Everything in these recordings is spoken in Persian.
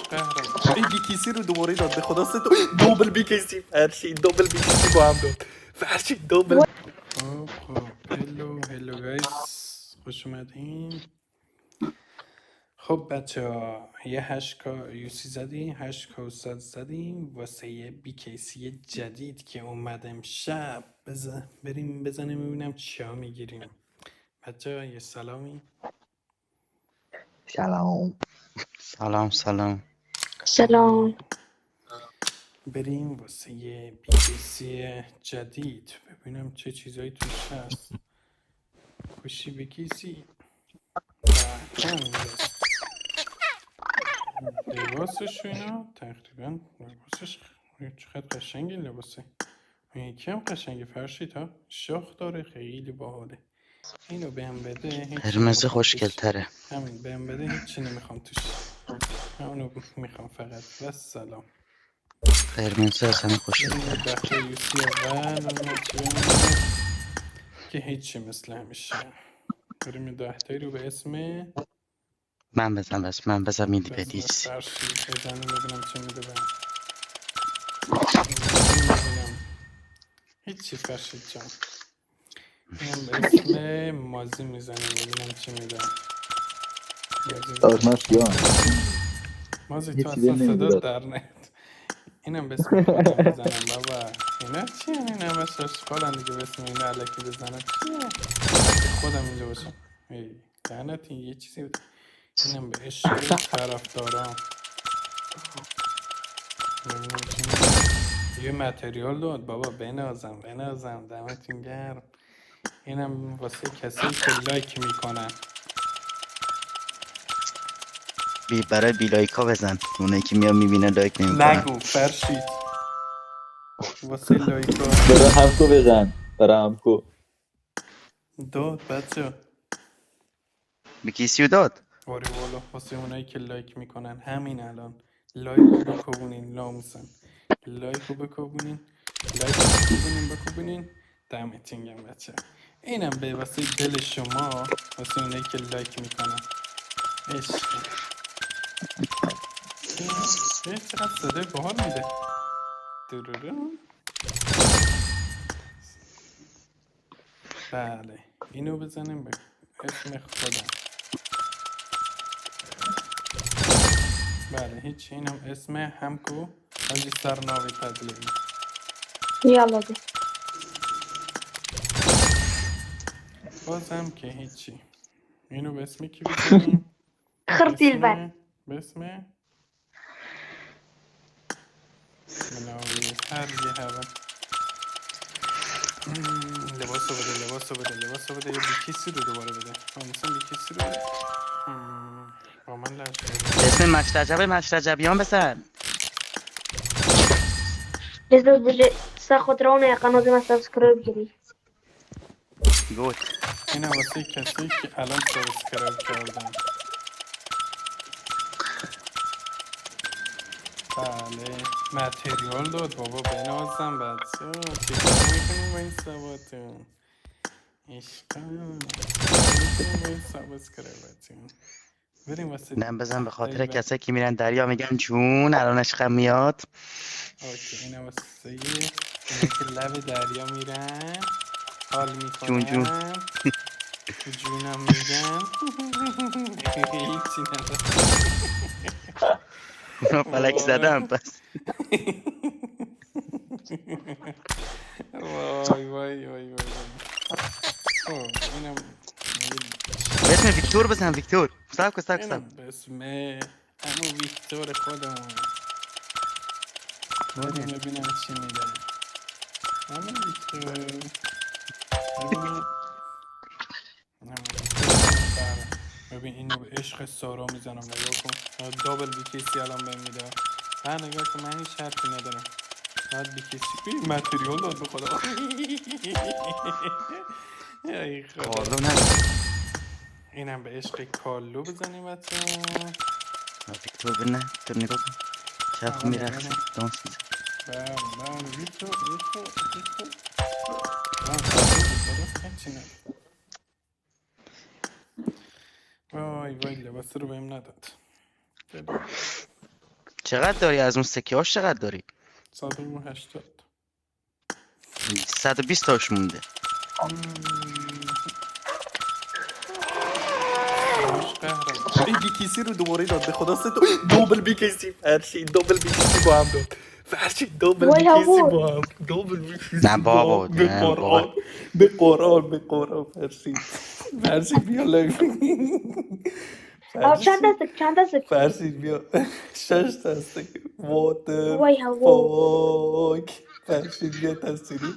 قهرم ای بیکیسی رو دوباره داد به خدا سه تا دوبل بیکیسی فرشی دوبل بیکیسی با هم داد فرشی دوبل خب هلو گایز خوش اومدین. خب بچه ها یه 8K یوسی زدیم 8K استاد زدیم واسه یه بیکیسی جدید که اومد امشب بریم بزنیم ببینم چیا میگیریم. بچه ها یه سلامی. سلام سلام. بریم واسه یه بیکیسی جدید ببینم چه چیزایی توش هست. خوشی بیکیسی همینجاست. لباسش و اینا تقریبا لباسش چقدر قشنگی لباسه. اون یکی هم قشنگه فرشید ها شاخ داره خیلی باحاله. اینو بهم بده هیچی قرمز نمیخوام توش. خوشگل‌تره. همین بهم بده هیچی نمیخوام توش. اونو میخوام فقط و سلام. قرمز اصلا بریم یه خوشگل‌تره. دفعه یوسی اول ببینم چی بهم که هیچی مثل همیشه. بریم یه دهتایی رو به اسم من بزن میدی بزن بدیش. فرشید بزنیم ببینم چه میده بهم. ببینم هیچی فرشید جان. اینم به اسم مازی میزنیم ببینم چی میده. مازی تو اصلا صدا در نیاد. اینم به اسم خودم میزنم بابا. اینا چیه این همه شاشقالن دیگه به اسم اینا علکی بزنم چیه وقتی خودم اینجا باشم. ای لعنتی یه چیزی بده. اینم به عشق طرفدارام ببینم چی میده. یه متریال داد بابا بنازم دمتون گرم. اینم واسه کسایی که لایک میکنن. برای بیلایکا بزن. اونایی که میان میبینه لایک نمیکنن. نگو فرشید واسه لایکا برای همکو بزن برای همکو داد بچه. بیکیسیو داد. آره والا واسه اونایی که لایک میکنن همین الان لایکو بکوبونین ناموسن. لایکو بکوبونین بکوبونین دمتون گرم بچه. اینم به واسه دل شما واسه اونایی که لایک میکنن. عشق این چقدر صدای باحال میده. درورون. بله اینو بزنیم به اسم خودم. بله هیچ اینم اسم همکو حاجی سرناوی تدلیمی. یالا ده. بازم که هیچی. اینو به اسم کی بزنیم؟ خرتي الباب. به اسم مناوی هر یه هوا. لباسو بده یه بیکیسی رو دوباره بده. مثلا بیکیسی رو بده. با من لجبازی. اسم مشرجبیان بزن. لازم بجي تاخد روني قناة ما سبسكرايب كذي. گوت. اینم واسه کسی که الان سابسکرایب کردن. بله متریال داد بابا بنازم بچه ها چیکار میکنیم با این سباتون. عشقم چیکار میکنیم با این سابسکرایبتون. بریم واسه اینم بزن به دهتایی خاطر کسایی که میرن دریا میگن جون الان عشقم میاد. اوکی اینم واسه اینه که لب دریا میرن حال جون میکنن جونم میگن. هیچی ندارم. اونا فلک زدم پس. وای خب اینم به اسم ویکتور بزن. ویکتور سب اینم به اسم همون ویکتور خودمون. بریم ببینم چی میده. همون ویکتور ببینیم. ببین اینو به عشق سارا میزنم نگاه کن. دابل بیکیسی الان بهم میده. نگاه کن من هیچ حرفی ندارم. بعد بیکیسی متریال داد به خدا. ای خدا. کارلو نه. اینم به عشق کارلو بزنیم بچه. ویکتور ببینه تو نگاه کن چه خوب میرقصه دانس میزن. بله ویکتور هیچی نداره. وای لباس رو بهم نداد. چقدر داری از اون سکه هاش چقدر داری؟ 180. 120 تاش مونده. باش قهرم. این بیکیسی رو دوباره داد به خدا سه تا دوبل بیکیسی فرشی دوبل بیکیسی با هم داد فرشی دوبل وای بیکیسی هوا. با هم دوبل بیکیسی نه با بابا، هم. به نه بابا. قرآن به قرآن فرشی بیا لایف چند دسته فرشی بیا 6 دسته واتر وای هوا. فاک فرشی بیا تصویری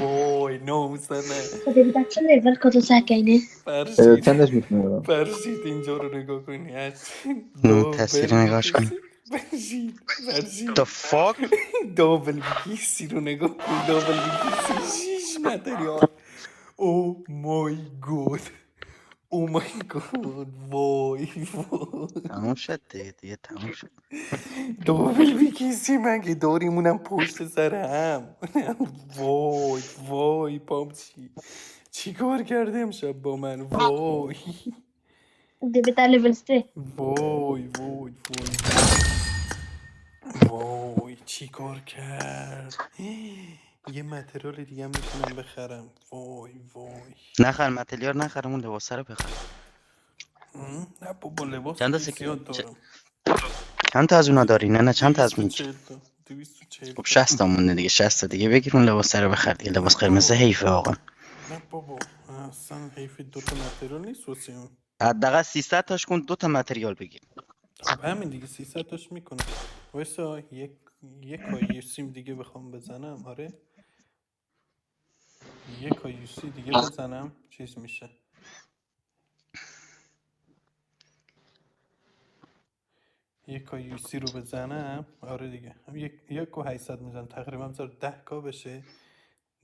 وای ناموسنه دیگه چه لیول کدو سکینه فرشید چندش میتونه فرشید اینجا رو نگاه کنی تصویر نگاهش کن. فرشید The fuck؟ دابل بیکیسی رو نگاه کن دابل بیکیسی 6 متریال او مای گود او مای گود وای تموم شد دیگه تموم شد. دابل بیکیسی مگه داریمونم پشت سر هم وای پامچی چی کار کرده امشب با من وای دیگه در لیول 3 وای چی کار کرد یه متریال دیگه هم میتونم بخرم وای نخر متلیار نخر، اون لباسه رو بخر. نه بابا لباس چند تا که سکه؟ زیاد دارم چند تا از اونا داری؟ نه چند تا از اون؟ 240 تا 240 خب 60 تا مونده دیگه. 60 تا دیگه بگیر اون لباسه رو بخر دیگه. لباس قرمز حیفه آقا. نه بابا اصلا حیف 2 تا متریال نیست واسه اون حداقل 300 تاش کن 2 تا متریال بگیر. خب همین دیگه 300 تاش میکنه وایسا یک کایوسیم دیگه بخوام بزنم آره یک کایوسی دیگه بزنم چیز میشه یک کایوسی رو بزنم آره دیگه هم یک و 800 میزنم تقریبا بذار 10K بشه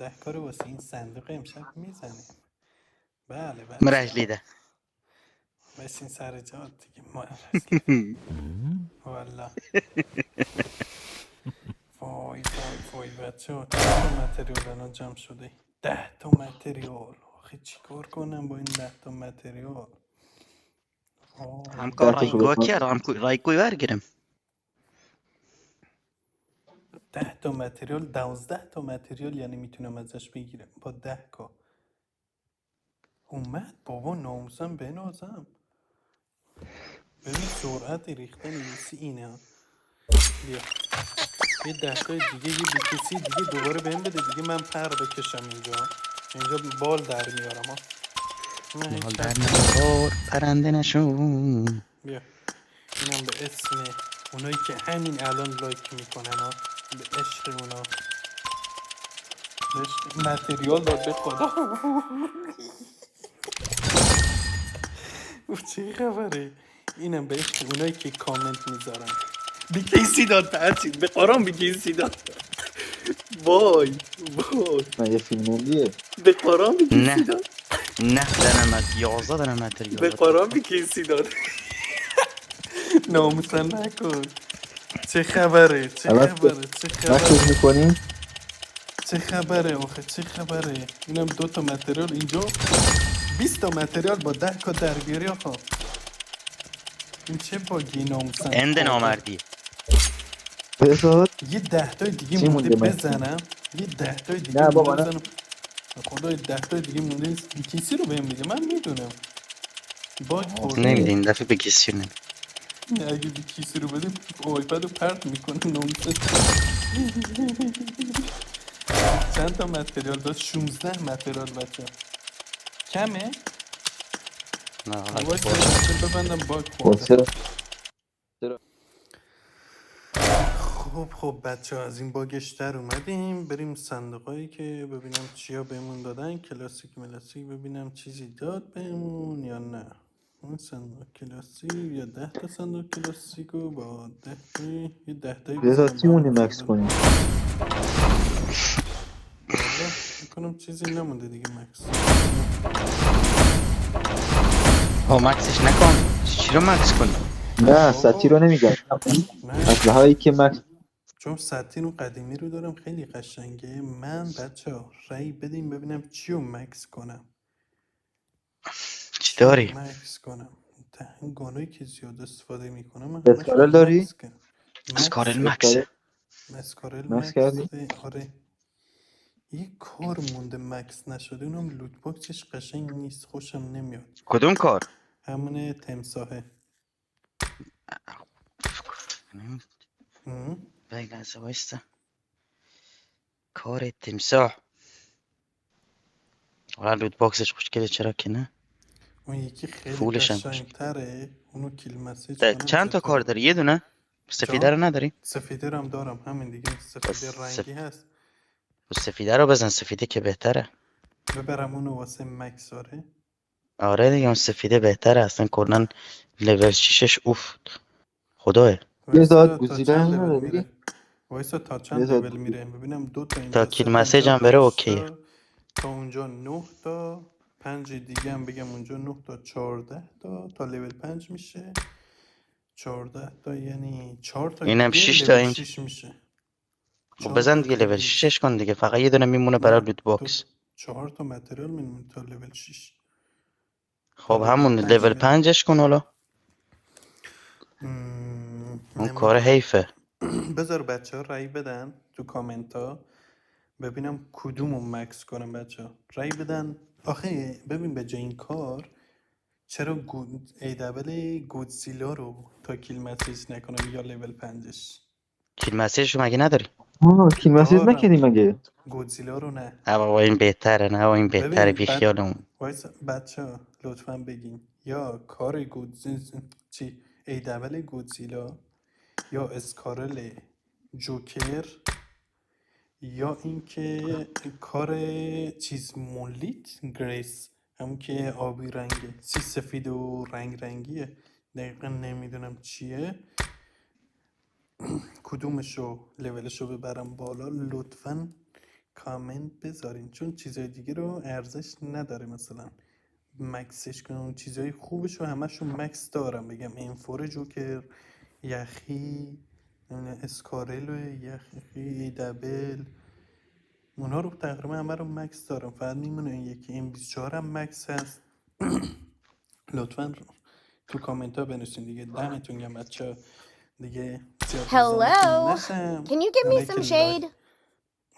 10K رو واسه این صندوق امشب میزنیم بله مرجلیده. بسین سر جات دیگه ما رسیده والا وای بچه ها 10 تا متریال الان جمع شده 10 تا متریال آخه چی کار کنم با این 10 تا متریال همکار تاشو رایگاه بخور. که رایگوی برگیرم 10 تا متریال 12 تا متریال یعنی میتونم ازش بگیرم با 10K اومد بابا ناموسم بنازم ببین سرعت ریختن یوسی اینه بیا یه 10 تای دیگه یه بیکسی دیگه دوباره بهم بده دیگه من پر بکشم اینجا بال در میارم ها نه هیچ در حرفی نوار پرنده نشون. بیا اینم به اسم اونایی که همین الان لایک میکنن ها به عشق اونا متریال داد به خدا چه خبره اینم به عشق اونایی که کامنت میذارن بیکیسی داد پرچید به قرآن بیکیسی داد وای نه یه فیلموندیه به قرآن بیکیسی نه داد 11 دارم متریال. به قرآن بیکیسی داد ناموسن نکن چه خبره مکسش میکنی؟ چه خبره اینم 2 تا متریال اینجا 20 تا متریال با 10K در بیاری آقا این چه باگی ناموسن اند نامردی. بذار یه 10 تای دیگه چی مونده مونده بزنم یه 10 تای دیگه نه بابا مونده نه بزنم خدای 10 تای دیگه مونده بیکیسی رو بهم میده من میدونم باگ خورده نمیده این دفعه به کسی نمیده. اگه بیکیسی رو بده آیپد رو پرت میکنه ناموسن چند تا متریال داد 16 متریال بچه کمه؟ نه وایسا باشه. بچه ببندم باگ خورده چرا؟ خب بچه ها از این باگش در اومدیم بریم صندوقایی که ببینم چیا بهمون دادن کلاسیک ببینم چیزی داد بهمون یا نه اون صندوق کلاسیک یا 10 تا صندوق کلاسیکو با 10 تایی یه 10 تایی بذار بزنم چی برام مونده مکس اول کنی؟ والا میکنم چیزی نمونده دیگه مکس مکسش نکن. چی رو مکس کنی؟ نه سطحی رو نمیگم نه اسلحه هایی که مکس چون سطحی رو قدیمی رو دارم خیلی قشنگه من بچه ها رأی بدیم ببینم چی رو مکس کنم چی داری؟ گانایی که زیاد استفاده میکنه من اسکارل داری؟ اسکارل مکس مکسه. اسکارل مکس کردی؟ آره یه کار مونده مکس نشده اونم لوت باکسش قشنگ نیست خوشم نمیاد کدوم کار؟ همونه تمساهه یک لحظه وایسته. کار تمساح حالا لوت باکسش خوشگله چرا که نه. اون یکی خیلی فولش هم قشنگ تره اونو کیل مسیج خوشگله. کنم چند تا کار چطوره داری؟ یه دونه سفیده جان رو نداری؟ سفیده رو هم دارم همین دیگه سفیده رنگی هست سفیده رو بزن، سفیده که بهتره. ببرم اونو واسه مکس آره آره دیگه اون سفیده بهتره اصلا کلا. لول 6ش اوف خداه. یه وایسا داد تا گزیده چند هم لول نداری؟ میره وایسا تا یه چند داد لول میره ببینم دو تا تا اینجا کیل سه تا مسیج اینجا هم بره 5 اوکیه. تا اونجا 9 تا 5 دیگه هم بگم اونجا 9 تا 14 تا لول 5 میشه 14 تا یعنی 4 تا اینم دیگه 6 تا لول اینجا. 6 میشه خب 4 بزن تا دیگه لول لول 6ش کن دیگه، فقط یه دونه میمونه برای نه لوت دو باکس. 4 تا متریال میمونه تا لول 6 تا خب لول همون 5 لول میگم 5ش کن حالا. اون کار نمیدونم حیفه. بذار بچه ها رأی بدن تو کامنت ها ببینم کدومو مکس کنم بچه ها رأی بدن آخه ببین به جای این کار چرا ایدبل گودزیلا رو تا کیل مسیج نکنم یا لول 5ش کیل مسیجش رو مگه نداری؟ کیل مسیج دارم نکردی مگه؟ گودزیلا رو نه نه بابا این بهتره، نه این بهتره، ببین بی خیال اون. بچه ها لطفا بگین یا کار چی ایدبل گودزیلا یا اسکارل جوکر یا اینکه کار چیز مونلیت گریس همون که آبی رنگه سفید و رنگ رنگیه دقیقا نمیدونم چیه کدومشو لولشو ببرم بالا لطفا کامنت بذارین چون چیزای دیگه رو ارزش نداره مثلا مکسش کنم چیزای خوبش رو همشون مکس دارم بگم اینفور جوکر یخی اسکارل و یخی دبل اونا رو تقریبا همه رو مکس دارم فقط میمونه این یکی این 24 هم مکس هست لطفا تو کامنت ها بنویسین دیگه دمتون گرم بچه دیگه زیاد مزاحمتون Hello. نشم Can you give me some shade?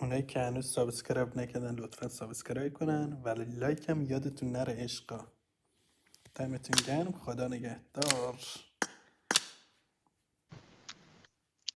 اونایی که هنوز سابسکرایب نکردن لطفا سابسکرایب کنن ولی لایک هم یادتون نره عشقا دمتون گرم خدا نگهدار